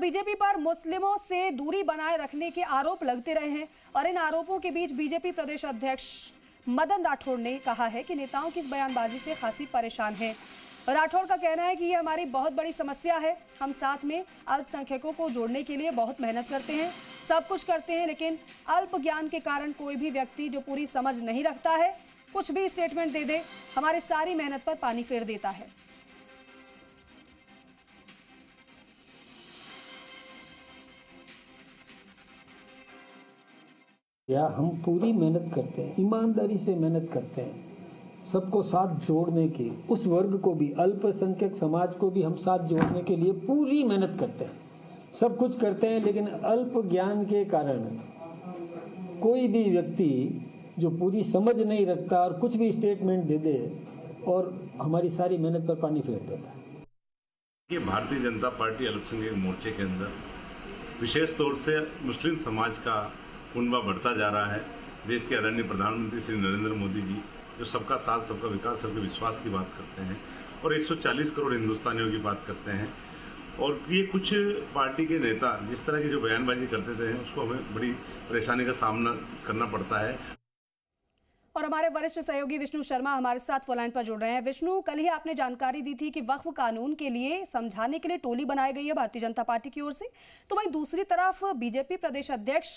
BJP पर मुस्लिमों से दूरी बनाए रखने के आरोप लगते रहे हैं और इन आरोपों के बीच बीजेपी प्रदेश अध्यक्ष मदन राठौड़ ने कहा है कि नेताओं की इस बयानबाजी से खासी परेशान हैं। राठौड़ का कहना है कि ये हमारी बहुत बड़ी समस्या है। हम साथ में अल्पसंख्यकों को जोड़ने के लिए बहुत मेहनत करते हैं, सब कुछ करते हैं, लेकिन अल्प ज्ञान के कारण कोई भी व्यक्ति जो पूरी समझ नहीं रखता है, कुछ भी स्टेटमेंट दे दे, हमारी सारी मेहनत पर पानी फेर देता है। या हम पूरी मेहनत करते हैं, ईमानदारी से मेहनत करते हैं, सबको साथ जोड़ने की, उस वर्ग को भी, अल्पसंख्यक समाज को भी हम साथ जोड़ने के लिए पूरी मेहनत करते हैं, सब कुछ करते हैं, लेकिन अल्प ज्ञान के कारण कोई भी व्यक्ति जो पूरी समझ नहीं रखता और कुछ भी स्टेटमेंट दे दे और हमारी सारी मेहनत पर पानी फेर देता है। ये भारतीय जनता पार्टी अल्पसंख्यक मोर्चे के अंदर विशेष तौर से मुस्लिम समाज का कुनबा बढ़ता जा रहा है। देश के आदरणीय प्रधानमंत्री श्री नरेंद्र मोदी जी जो सबका साथ, सबका विकास, सबके विश्वास की बात करते हैं और 140 करोड़ हिंदुस्तानियों की बात करते हैं, और ये कुछ पार्टी के नेता जिस तरह की जो बयानबाजी करते थे उसको हमें बड़ी परेशानी का सामना करना पड़ता है। और हमारे वरिष्ठ सहयोगी विष्णु शर्मा हमारे साथ फोन लाइन पर जुड़ रहे हैं। विष्णु, कल ही आपने जानकारी दी थी कि वक्फ कानून के लिए समझाने के लिए टोली बनाई गई है भारतीय जनता पार्टी की ओर से, तो वहीं दूसरी तरफ बीजेपी प्रदेश अध्यक्ष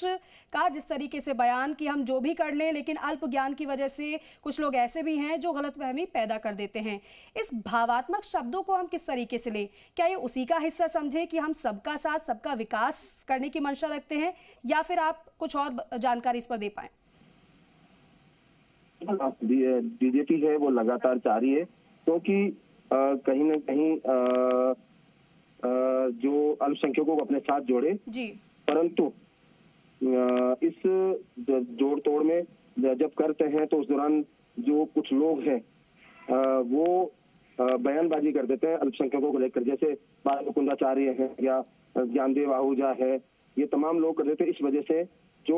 का जिस तरीके से बयान कि हम जो भी कर लें, लेकिन अल्प ज्ञान की वजह से कुछ लोग ऐसे भी हैं जो गलतफहमी पैदा कर देते हैं। इस भावात्मक शब्दों को हम किस तरीके से लें? क्या ये उसी का हिस्सा समझें कि हम सबका साथ, सबका विकास करने की मंशा रखते हैं, या फिर आप कुछ और जानकारी इस पर दे पाएं? बीजेपी है वो लगातार जारी है, क्योंकि कहीं न कहीं जो अल्पसंख्यकों को अपने साथ जोड़े जी, परंतु इस जोड़ तोड़ में जब करते हैं तो उस दौरान जो कुछ लोग हैं वो बयानबाजी कर देते हैं अल्पसंख्यकों को लेकर, जैसे बाल मुकुंदाचार्य है या ज्ञानदेव आहूजा है, ये तमाम लोग कर देते हैं। इस वजह से जो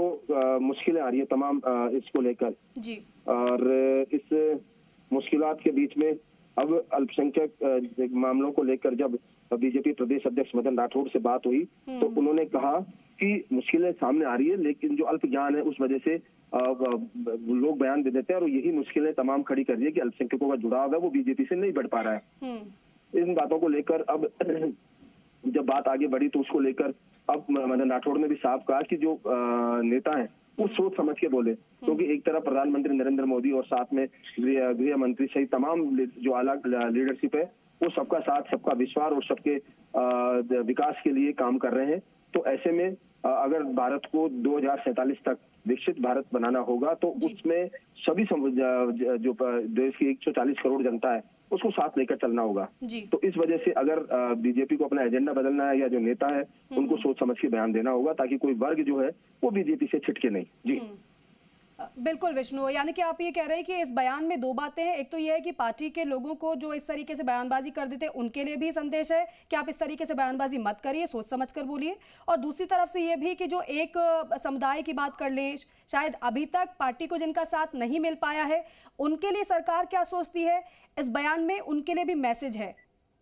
मुश्किलें आ रही है तमाम इसको लेकर जी, और इस मुश्किलात के बीच में अब अल्पसंख्यक मामलों को लेकर जब बीजेपी प्रदेश अध्यक्ष मदन राठौड़ से बात हुई तो उन्होंने कहा कि मुश्किलें सामने आ रही है, लेकिन जो अल्प ज्ञान है उस वजह से लोग बयान दे देते हैं और यही मुश्किलें तमाम खड़ी कर रही है कि अल्पसंख्यकों का जुड़ाव है वो बीजेपी से नहीं बढ़ पा रहा है। इन बातों को लेकर अब जब बात आगे बढ़ी तो उसको लेकर अब मदन राठौड़ ने भी साफ कहा कि जो नेता है वो सोच समझ के बोले, क्योंकि एक तरफ प्रधानमंत्री नरेंद्र मोदी और साथ में गृह मंत्री सहित तमाम जो अलग लीडरशिप है वो सबका साथ, सबका विश्वास और सबके विकास के लिए काम कर रहे हैं। तो ऐसे में अगर भारत को 2047 तक विकसित भारत बनाना होगा तो उसमें सभी जो देश की 140 करोड़ जनता है उसको साथ लेकर चलना होगा। तो इस वजह से अगर बीजेपी को अपना एजेंडा बदलना है या जो नेता है उनको सोच समझ के बयान देना होगा, ताकि कोई वर्ग जो है वो बीजेपी से छिटके नहीं। जी बिल्कुल विष्णु, यानी कि आप ये कह रहे हैं कि इस बयान में दो बातें हैं। एक तो ये है कि पार्टी के लोगों को जो इस तरीके से बयानबाजी कर देते हैं उनके लिए भी संदेश है कि आप इस तरीके से बयानबाजी मत करिए, सोच समझ कर बोलिए, और दूसरी तरफ से ये भी कि जो एक समुदाय की बात कर लें, शायद अभी तक पार्टी को जिनका साथ नहीं मिल पाया है उनके लिए सरकार क्या सोचती है इस बयान में, उनके लिए भी मैसेज है।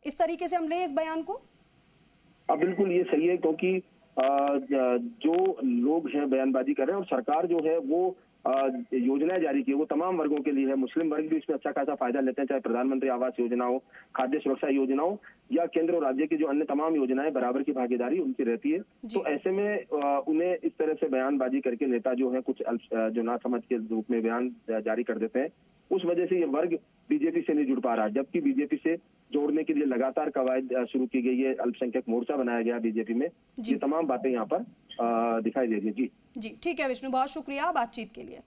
इस तरीके से हम ले इस बयान को। बिल्कुल ये सही है, क्योंकि जो लोग हैं बयानबाजी कर रहे हैं और सरकार जो है वो योजनाएं जारी की वो तमाम वर्गों के लिए है। मुस्लिम वर्ग भी इसमें अच्छा खासा फायदा लेते हैं, चाहे प्रधानमंत्री आवास योजना हो, खाद्य सुरक्षा योजना हो या केंद्र और राज्य की जो अन्य तमाम योजनाएं, बराबर की भागीदारी उनकी रहती है। तो ऐसे में उन्हें इस तरह से बयानबाजी करके नेता जो है कुछ जो ना समझ के रूप में बयान जारी कर देते हैं, उस वजह से ये वर्ग बीजेपी से नहीं जुड़ पा रहा, जबकि बीजेपी से जोड़ने के लिए लगातार कवायद शुरू की गई है, अल्पसंख्यक मोर्चा बनाया गया बीजेपी में। ये तमाम बातें यहाँ पर दिखाई दे रही है। जी जी ठीक है विष्णु, बहुत शुक्रिया बातचीत के लिए।